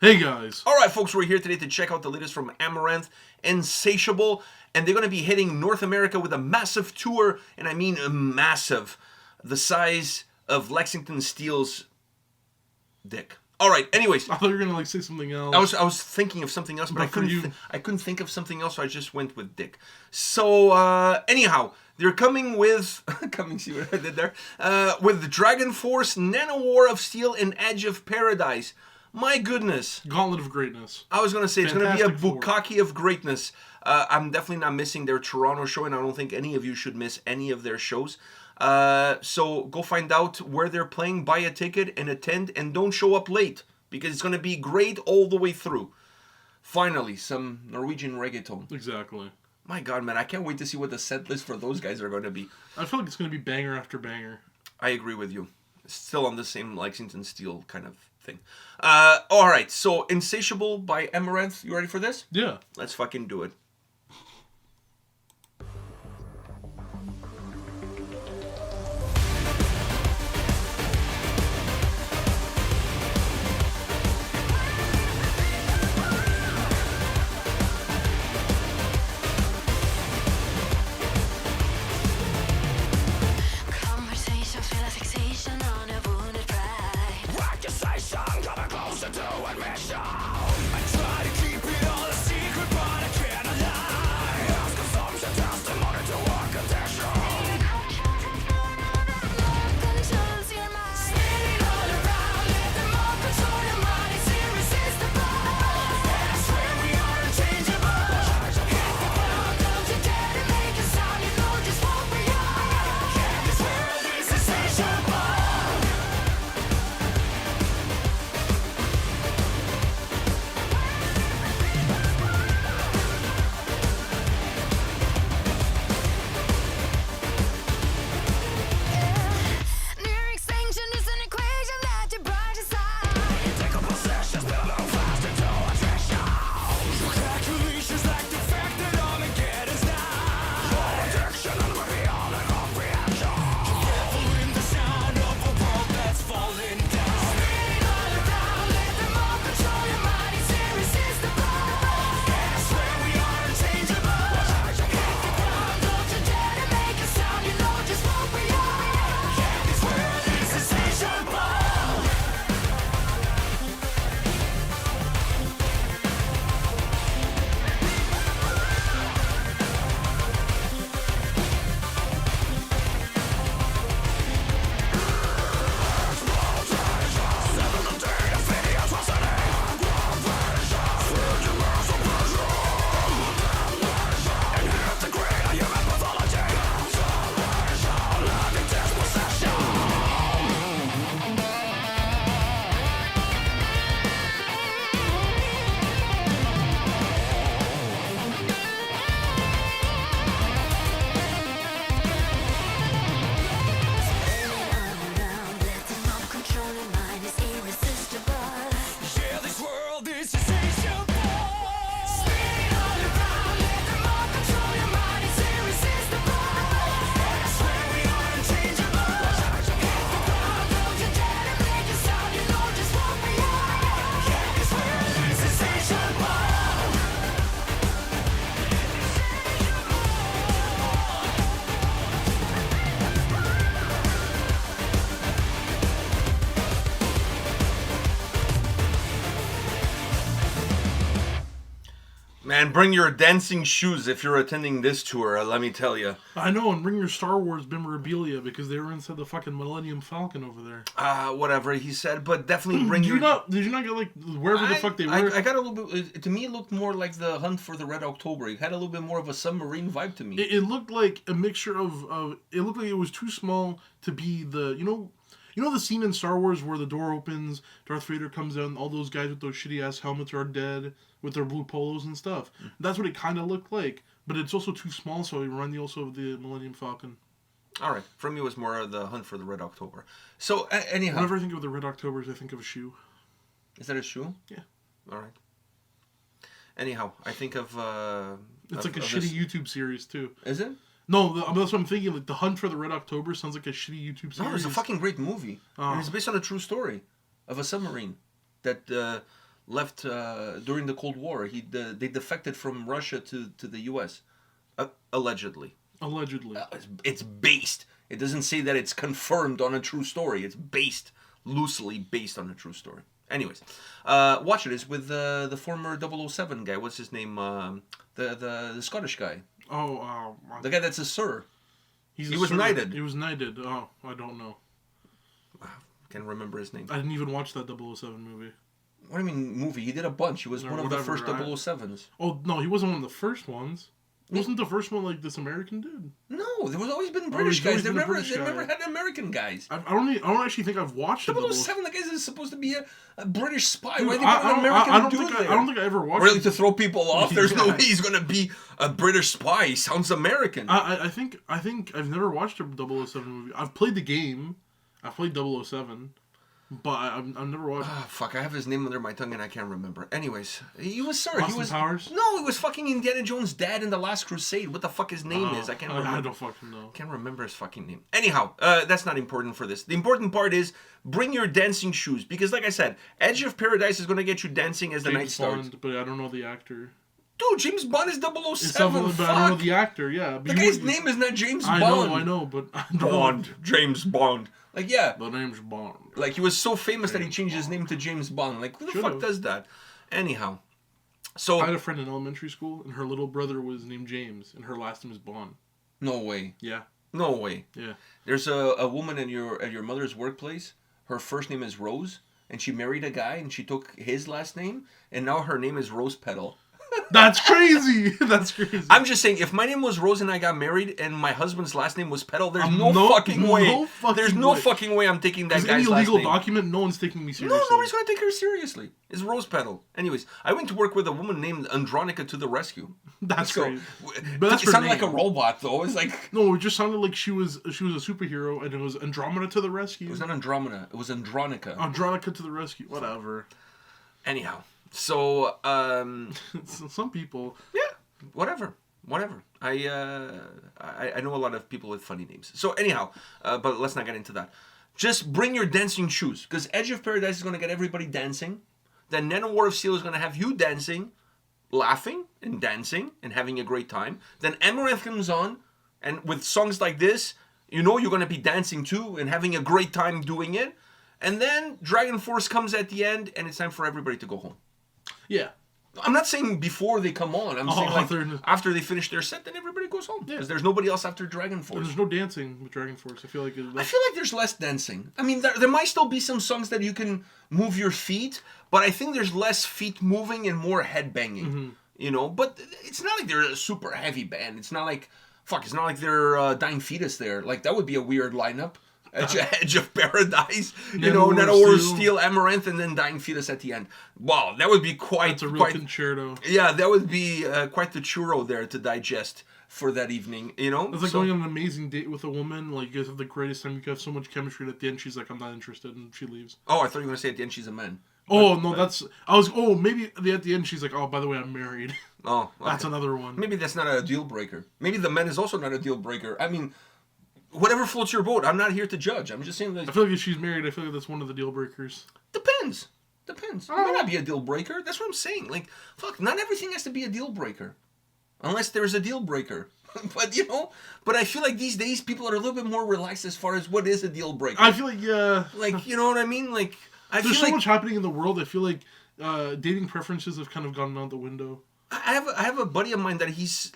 Hey guys! Alright folks, we're here today to check out the latest from Amaranthe, Insatiable, and they're going to be hitting North America with a massive tour, and I mean massive. The size of Lexington Steel's dick. Alright, anyways. I thought you were going to say something else. I was thinking of something else, but I couldn't think of something else, so I just went with dick. So, anyhow, they're coming with... see what I did there? With Dragon Force, Nanowar of Steel, and Edge of Paradise. My goodness. Gauntlet of Greatness. I was going to say, it's going to be a Fantastic bukkake of greatness. I'm definitely not missing their Toronto show, and I don't think any of you should miss any of their shows. So go find out where they're playing, buy a ticket, and attend, and don't show up late, because it's going to be great all the way through. Finally, some Norwegian reggaeton. Exactly. My God, man, I can't wait to see what the set list for those guys are going to be. I feel like it's going to be banger after banger. I agree with you. Still on the same Lexington Steel kind of thing. Alright, so Insatiable by Amaranthe. You ready for this? Yeah. Let's fucking do it. Feel a fixation on a wounded pride. Accusation, coming closer to admission. I try to keep it all a secret, but I can't lie. Ask consumption testimony to a condition. Controls your mind. Spinning all around, let them all control your mind. It's irresistible. And I swear we are unchangeable. Hit the ground, don't you dare to make a sound. You know just what we are. Yeah, this world is insatiable. Near-extinction is an equation that you bright aside. Decomposition, still no fast into attrition. Accusation like defected armageddon's nigh. Addiction, unreal and comprehension. Careful in the sound of a world that's falling down. Spinning all around, let them all control your mind. It's irresistible. And I swear we are unchangeable. Hit the ground, don't you dare to make a sound. You know just what we are. Yeah, this world is insatiable. Man, bring your dancing shoes if you're attending this tour, let me tell you. I know, and bring your Star Wars memorabilia because they were inside the fucking Millennium Falcon over there. Whatever he said, but definitely bring Did your... you not get, like, wherever the fuck they were? I got a little bit... To me, it looked more like the Hunt for the Red October. It had a little bit more of a submarine vibe to me. It looked like a mixture of... It looked like it was too small to be the... You know the scene in Star Wars where the door opens, Darth Vader comes out, and all those guys with those shitty-ass helmets are dead with their blue polos and stuff? That's what it kind of looked like. But it's also too small, so it reminded me also of the Millennium Falcon. All right. For me, it was more of the Hunt for the Red October. So, anyhow... Whenever I think of the Red Octobers, I think of a shoe. Is that a shoe? Yeah. All right. Anyhow, I think of... It's like a shitty YouTube series, too. Is it? No, that's what I'm thinking. Like, The Hunt for the Red October sounds like a shitty YouTube series. No, it's a fucking great movie. Oh. And it's based on a true story of a submarine that left during the Cold War. They defected from Russia to the U.S. Allegedly. Allegedly. It's based. It doesn't say that it's confirmed on a true story. It's based, loosely based on a true story. Anyways, watch it. It's with the former 007 guy. What's his name? The Scottish guy. Oh, The guy that's a sir. he was knighted. He was knighted. Oh, I don't know. Can't remember his name. I didn't even watch that 007 movie. What do you mean movie? He did a bunch. He was Or one of the whatever, first 007s. Oh, no, he wasn't one of the first ones. Wasn't the first one like this American dude? No, there was always been British he's guys. always They've been a never British guy. had American guys. I don't actually think I've watched it. 007, the guy is supposed to be a British spy. Dude, Why they got an American dude there? I don't think I ever watched Really, it. to throw people off? There's no Yeah. way he's going to be a British spy. He sounds American. I think I've never watched a 007 movie. I've played the game. I've played 007. But I've never watched. Ah, fuck, I have his name under my tongue and I can't remember. Anyways, he was sir. Austin He was Powers? No, he was fucking Indiana Jones' dad in The Last Crusade. What the fuck his name is? I can't remember. I don't fucking know. Can't remember his fucking name. Anyhow, that's not important for this. The important part is bring your dancing shoes because, like I said, Edge of Paradise is going to get you dancing as the night James starts. Bond, but I don't know the actor. Dude, James Bond is 007. It's definitely, but I don't know Fuck. the actor. Yeah, but The he guy's would- name is not James I Bond. know, but I don't know. Bond. James Bond. Like, yeah. The name's Bond. Like, he was so famous that he changed his name to James Bond. Like, who the fuck Should've. does that? Anyhow. So, I had a friend in elementary school, and her little brother was named James, and her last name is Bond. no way. Yeah, No way. yeah. There's a woman at your mother's workplace. Her first name is Rose, and she married a guy, and she took his last name, and now her name is Rose Petal. That's crazy. That's crazy. I'm just saying, if my name was Rose and I got married, and my husband's last name was Petal, there's No fucking way. fucking There's no way. fucking way I'm taking that Because guy's any last legal name. document, no one's taking me seriously. No, nobody's going to take her seriously. It's Rose Petal. Anyways, I went to work with a woman named Andronica to the rescue. That's So, crazy. But that's it her sounded like a name. robot, though. It's like... No, it just sounded like she was a superhero, and it was Andromeda to the rescue. It was not Andromeda. It was Andronica. Andronica to the rescue. Whatever. Anyhow. So, Some people. yeah. Whatever. I know a lot of people with funny names. So anyhow, but let's not get into that. Just bring your dancing shoes, because Edge of Paradise is going to get everybody dancing. Then Nano War of Steel is going to have you dancing, laughing and dancing and having a great time. Then Amaranthe comes on, and with songs like this, you know you're going to be dancing too and having a great time doing it. And then Dragon Force comes at the end, and it's time for everybody to go home. Yeah. I'm not saying before they come on. I'm saying like after they finish their set, then everybody goes home. Because there's nobody else after Dragon And Force. there's no dancing with Dragon Force. I feel like there's less dancing. I mean, there might still be some songs that you can move your feet, but I think there's less feet moving and more head banging. Mm-hmm. You know, but it's not like they're a super heavy band. It's not like they're Dying Fetus there. Like that would be a weird lineup. Edge of Paradise, Nano War of Steel, Amaranth, and then Dying Fetus at the end. Wow, that would be quite a real concerto. Yeah, that would be quite the churro there to digest for that evening, you know? It's like going on an amazing date with a woman. Like, you guys have the greatest time. You guys have so much chemistry. And at the end, she's like, I'm not interested. And she leaves. Oh, I thought you were going to say at the end she's a man. Maybe at the end, she's like, oh, by the way, I'm married. Oh, okay. That's another one. Maybe that's not a deal breaker. Maybe the man is also not a deal breaker. I mean, whatever floats your boat. I'm not here to judge. I'm just saying that... I feel like if she's married, I feel like that's one of the deal breakers. Depends. It might not be a deal breaker. That's what I'm saying. Like, fuck, not everything has to be a deal breaker. Unless there's a deal breaker. But I feel like these days people are a little bit more relaxed as far as what is a deal breaker. I feel like, yeah. Like, you know what I mean? Like, There's so much happening in the world. I feel like dating preferences have kind of gone out the window. I have a buddy of mine that he's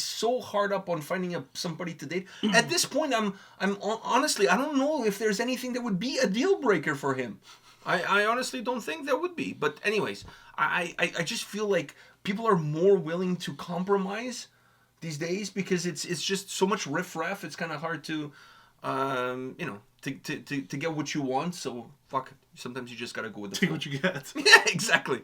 so hard up on finding somebody to date. At this point, I'm honestly, I don't know if there's anything that would be a deal breaker for him. I honestly don't think there would be. But anyways, I just feel like people are more willing to compromise these days because it's just so much riffraff. It's kind of hard to to get what you want. So fuck it. Sometimes you just gotta go with the Take flow. what you get. Yeah, exactly.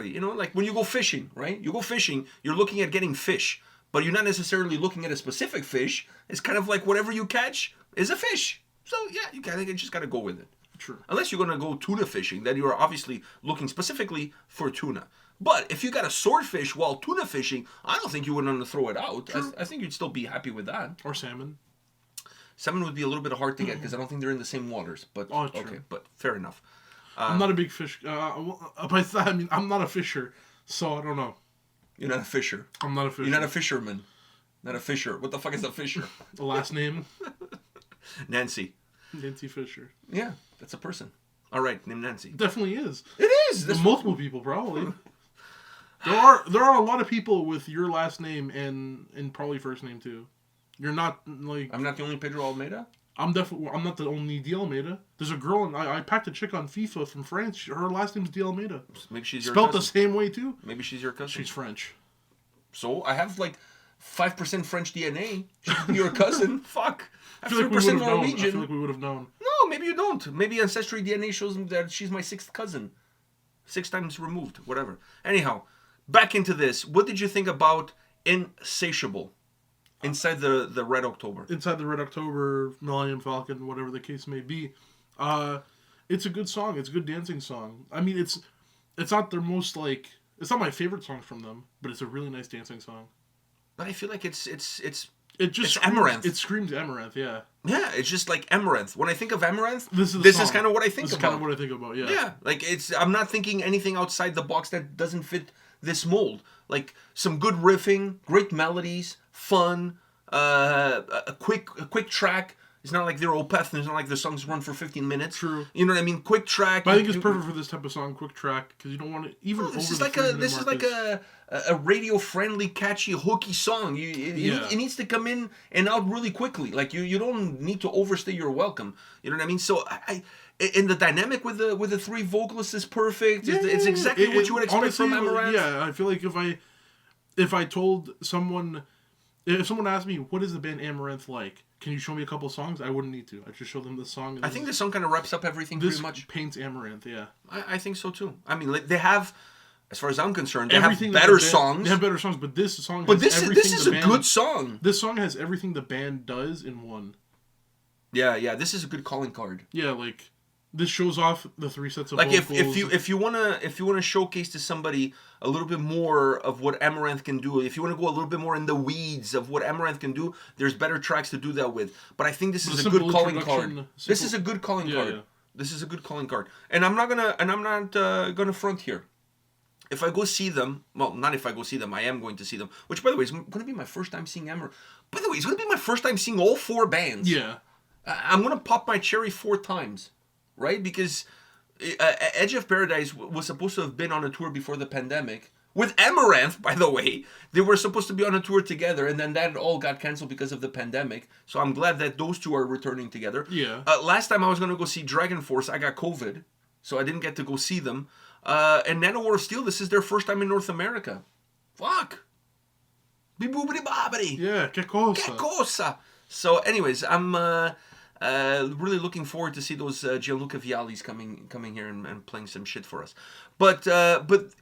You know, like when you go fishing, right? You go fishing, you're looking at getting fish, but you're not necessarily looking at a specific fish. It's kind of like whatever you catch is a fish. So yeah, you just gotta go with it. True. Unless you're gonna go tuna fishing, then you are obviously looking specifically for tuna. But if you got a swordfish while tuna fishing, I don't think you would want to throw it out. I think you'd still be happy with that. Or salmon. Salmon would be a little bit hard to get because I don't think they're in the same waters. But Oh, true. okay, but fair enough. I'm not a big fish. By that I mean I'm not a fisher, so I don't know. You're not a fisher. I'm not a fisher. You're not a fisherman. Not a fisher. What the fuck is a fisher? The last name? Nancy. Nancy Fisher. Yeah, that's a person. All right, named Nancy. Definitely is. It is. There's multiple people probably. There are a lot of people with your last name and probably first name too. You're not like I'm not the only Pedro Almeida. I'm not the only D Almeida. There's a girl and I packed a chick on FIFA from France. Her last name's D Almeida. Maybe she's your Spelled cousin. the same way too. Maybe she's your cousin. She's French. So I have like 5% French DNA. She could be your cousin. Fuck. I I have feel like we 3% would have known. I Norwegian. feel like we would have known. No, maybe you don't. Maybe ancestry DNA shows me that she's my 6th cousin. 6 times removed. Whatever. Anyhow, back into this. What did you think about Insatiable? Inside the Red October. Inside the Red October, Millennium Falcon, whatever the case may be. It's a good song. It's a good dancing song. I mean, it's not their most like. It's not my favorite song from them, but it's a really nice dancing song. But I feel like it's It just it's screams, Amaranth. It screams Amaranth, yeah. Yeah, it's just like Amaranth. When I think of Amaranth, This is song. kind of what I think This is about. kind of what I think about, yeah. Yeah, like I'm not thinking anything outside the box that doesn't fit this mold. Like some good riffing, great melodies, fun, a quick track. It's not like they're Opeth, and it's not like the songs run for 15 minutes. True. You know what I mean? Quick track. But I think it's perfect for this type of song, quick track, because you don't want to even. This over is the like 3 minute this is mark like a radio friendly, catchy, hooky song. It needs to come in and out really quickly. Like you don't need to overstay your welcome. You know what I mean? So and the dynamic with the 3 vocalists is perfect. It's exactly what you would expect honestly, from Amaranthe. Yeah, I feel like if I told someone, if someone asked me what is the band Amaranth like, can you show me a couple songs? I wouldn't need to. I just show them the song. I think this song kind of wraps up everything this pretty much. paints Amaranth. Yeah, I think so too. I mean, they have, as far as I'm concerned, they everything have better songs. They have better songs, but this song. But has this is the a band, good song. This song has everything the band does in one. Yeah. This is a good calling card. Yeah, like this shows off the 3 sets of Like vocals. if you wanna showcase to somebody a little bit more of what Amaranth can do, if you want to go a little bit more in the weeds of what Amaranth can do, there's better tracks to do that with. But I think this is a good calling card. This is a good calling card. Yeah. This is a good calling card. And I'm not gonna front here. If I go see them, well, not if I go see them, I am going to see them. Which, by the way, is going to be my first time seeing Amaranth. By the way, it's going to be my first time seeing all 4 bands. Yeah. I'm going to pop my cherry 4 times. Right? Because Edge of Paradise was supposed to have been on a tour before the pandemic. With Amaranth, by the way. They were supposed to be on a tour together, and then that all got canceled because of the pandemic. So I'm glad that those 2 are returning together. Yeah. Last time I was going to go see Dragon Force, I got COVID. So I didn't get to go see them. And Nanowar of Steel, this is their first time in North America. Fuck. Be-boobity-bobbity. Yeah, que cosa. Que cosa. So anyways, I'm... really looking forward to see those Gianluca Viallis coming here and playing some shit for us. But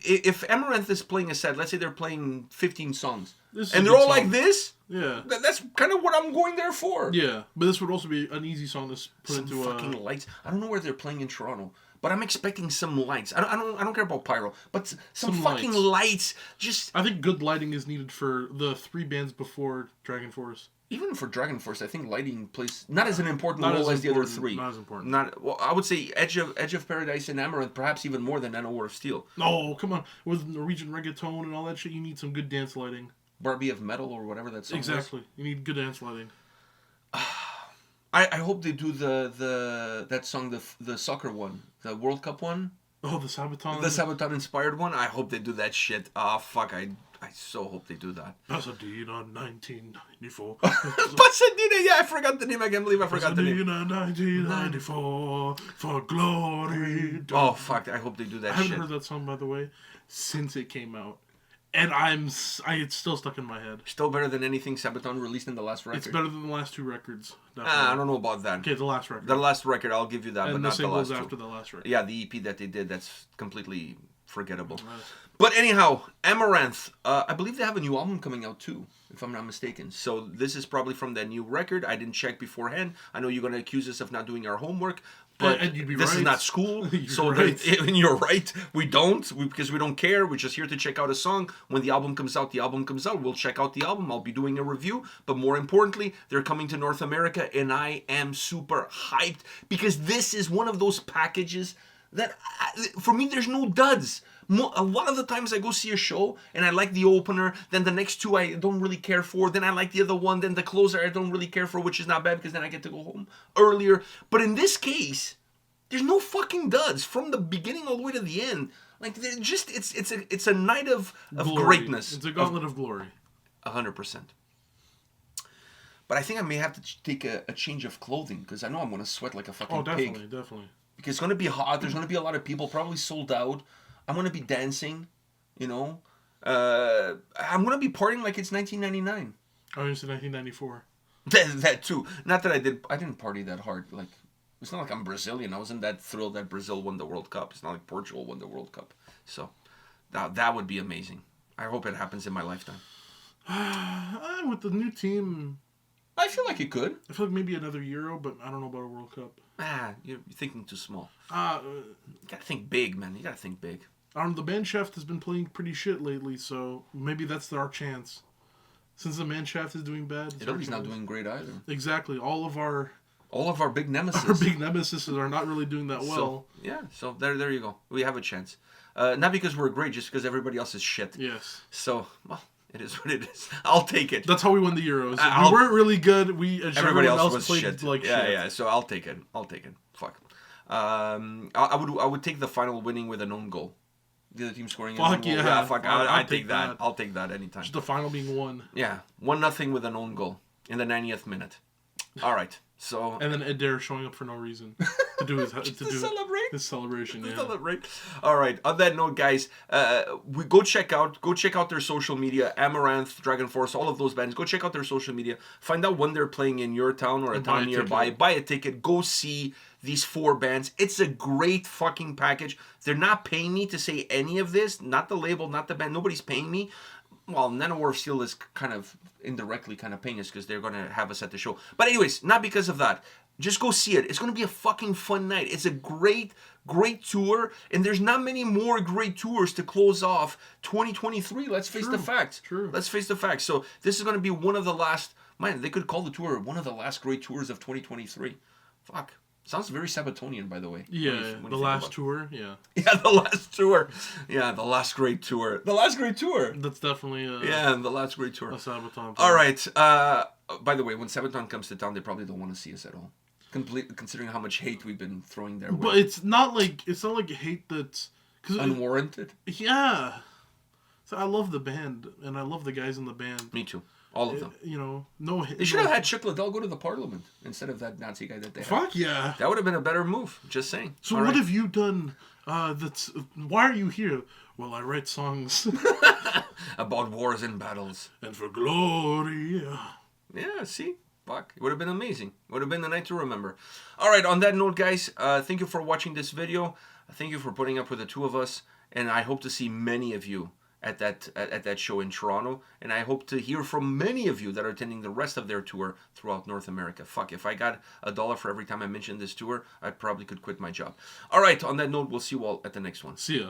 if Amaranth is playing a set, let's say they're playing 15 songs, and they're all like this, yeah, that's kind of what I'm going there for. Yeah, but this would also be an easy song to put Some into fucking lights. I don't know where they're playing in Toronto, but I'm expecting some lights. I don't care about pyro, but some fucking lights. Just I think good lighting is needed for the 3 bands before Dragon Force. even for Dragon Force, I think lighting plays not as an important role as the other 3. Not as important. Well, I would say Edge of Paradise and Amaranth, perhaps even more than War of Steel. No, come on. With Norwegian reggaeton and all that shit, you need some good dance lighting. Barbie of Metal or whatever that song Exactly. You need good dance lighting. I hope they do that song, the soccer one, the World Cup one. Oh, the Sabaton. The Sabaton inspired one. I hope they do that shit. Oh fuck, I so hope they do that. Pasadena, 1994. Pasadena, yeah, I forgot the name. I can't believe I forgot the name. Pasadena, 1994, for glory. Oh fuck, I hope they do that I haven't shit. heard that song, by the way, since it came out. And it's still stuck in my head. Still better than anything Sabaton released in the last record. It's better than the last 2 records. I don't know about that. Okay, the last record. The last record, I'll give you that, and but the not the singles last after 2. the last record. Yeah, the EP that they did, that's completely forgettable. Right. But anyhow, Amaranth, I believe they have a new album coming out too, if I'm not mistaken. So this is probably from that new record. I didn't check beforehand. I know you're going to accuse us of not doing our homework, but and you'd be this is right. not school. So right. and you're right. We don't, because we don't care. We're just here to check out a song. When the album comes out, the album comes out. We'll check out the album. I'll be doing a review. But more importantly, they're coming to North America, and I am super hyped because this is one of those packages that for me there's no duds. A lot of the times I go see a show and I like the opener, then the next two I don't really care for, then I like the other one, then the closer I don't really care for, which is not bad because then I get to go home earlier. But in this case, there's no fucking duds from the beginning all the way to the end. Like it's a night of greatness. It's a gauntlet of glory. 100%. But I think I may have to take a change of clothing because I know I'm going to sweat like a fucking pig. Definitely. Because it's going to be hot. There's going to be a lot of people, probably sold out. I'm going to be dancing, you know. I'm going to be partying like it's 1999. Oh, it's 1994. That too. Not that I didn't party that hard. Like, it's not like I'm Brazilian. I wasn't that thrilled that Brazil won the World Cup. It's not like Portugal won the World Cup. So, that would be amazing. I hope it happens in my lifetime. With the new team, I feel like it could. I feel like maybe another Euro, but I don't know about a World Cup. You're thinking too small. You You gotta think big, man. You gotta think big. the Manshaft has been playing pretty shit lately, so maybe that's our chance. Since the Manshaft is doing bad, Italy's not doing great either. Exactly. All of our big nemesis. our big nemesis are not really doing that well. So there you go. We have a chance. Not because we're great, just because everybody else is shit. Yes. So, well, it is what it is. I'll take it. That's how we won the Euros. We weren't really good. Everybody else was played shit. like shit. Yeah. So I'll take it. Fuck. I would take the final winning with an own goal. The other team scoring. Fuck an own goal. yeah. Fuck. I'd take that. I'll take that anytime. Just the final being 1. Yeah, 1-0 with an own goal in the 90th minute. All right. So and then Adair showing up for no reason to do his celebrate his celebration. Yeah. Celebrate. All right. On that note, guys, we go check out their social media. Amaranth, Dragon Force, all of those bands. Go check out their social media. Find out when they're playing in your town or a town nearby. Buy a ticket. Go see these 4 bands. It's a great fucking package. They're not paying me to say any of this. Not the label, not the band. Nobody's paying me. Well, Nanowar of Steel is kind of indirectly kind of paying us because they're going to have us at the show. But anyways, not because of that. Just go see it. It's going to be a fucking fun night. It's a great tour. And there's not many more great tours to close off 2023. Let's face the facts. True. Let's face the facts. So this is going to be one of the last... Man, they could call the tour one of the last great tours of 2023. Fuck. Sounds very Sabatonian, by the way. Yeah, the last tour. Yeah. Yeah, the last tour. Yeah, the last great tour. The last great tour. That's definitely the last great tour. A Sabaton. All right. By the way, when Sabaton comes to town, they probably don't want to see us at all. Considering how much hate we've been throwing their way. But it's not like hate that's unwarranted. Yeah. So I love the band and I love the guys in the band. Me too. All of them. No. They should have had Chuck Liddell go to the Parliament instead of that Nazi guy that they had. Fuck yeah. That would have been a better move. Just saying. So all what right. have you done? Why are you here? Well, I write songs about wars and battles and for glory. Yeah. See. Fuck. It would have been amazing. It would have been the night to remember. All right. On that note, guys, thank you for watching this video. Thank you for putting up with the 2 of us, and I hope to see many of you at that show in Toronto, and I hope to hear from many of you that are attending the rest of their tour throughout North America. Fuck, if I got $1 for every time I mentioned this tour, I probably could quit my job. All right, on that note, we'll see you all at the next one. See ya.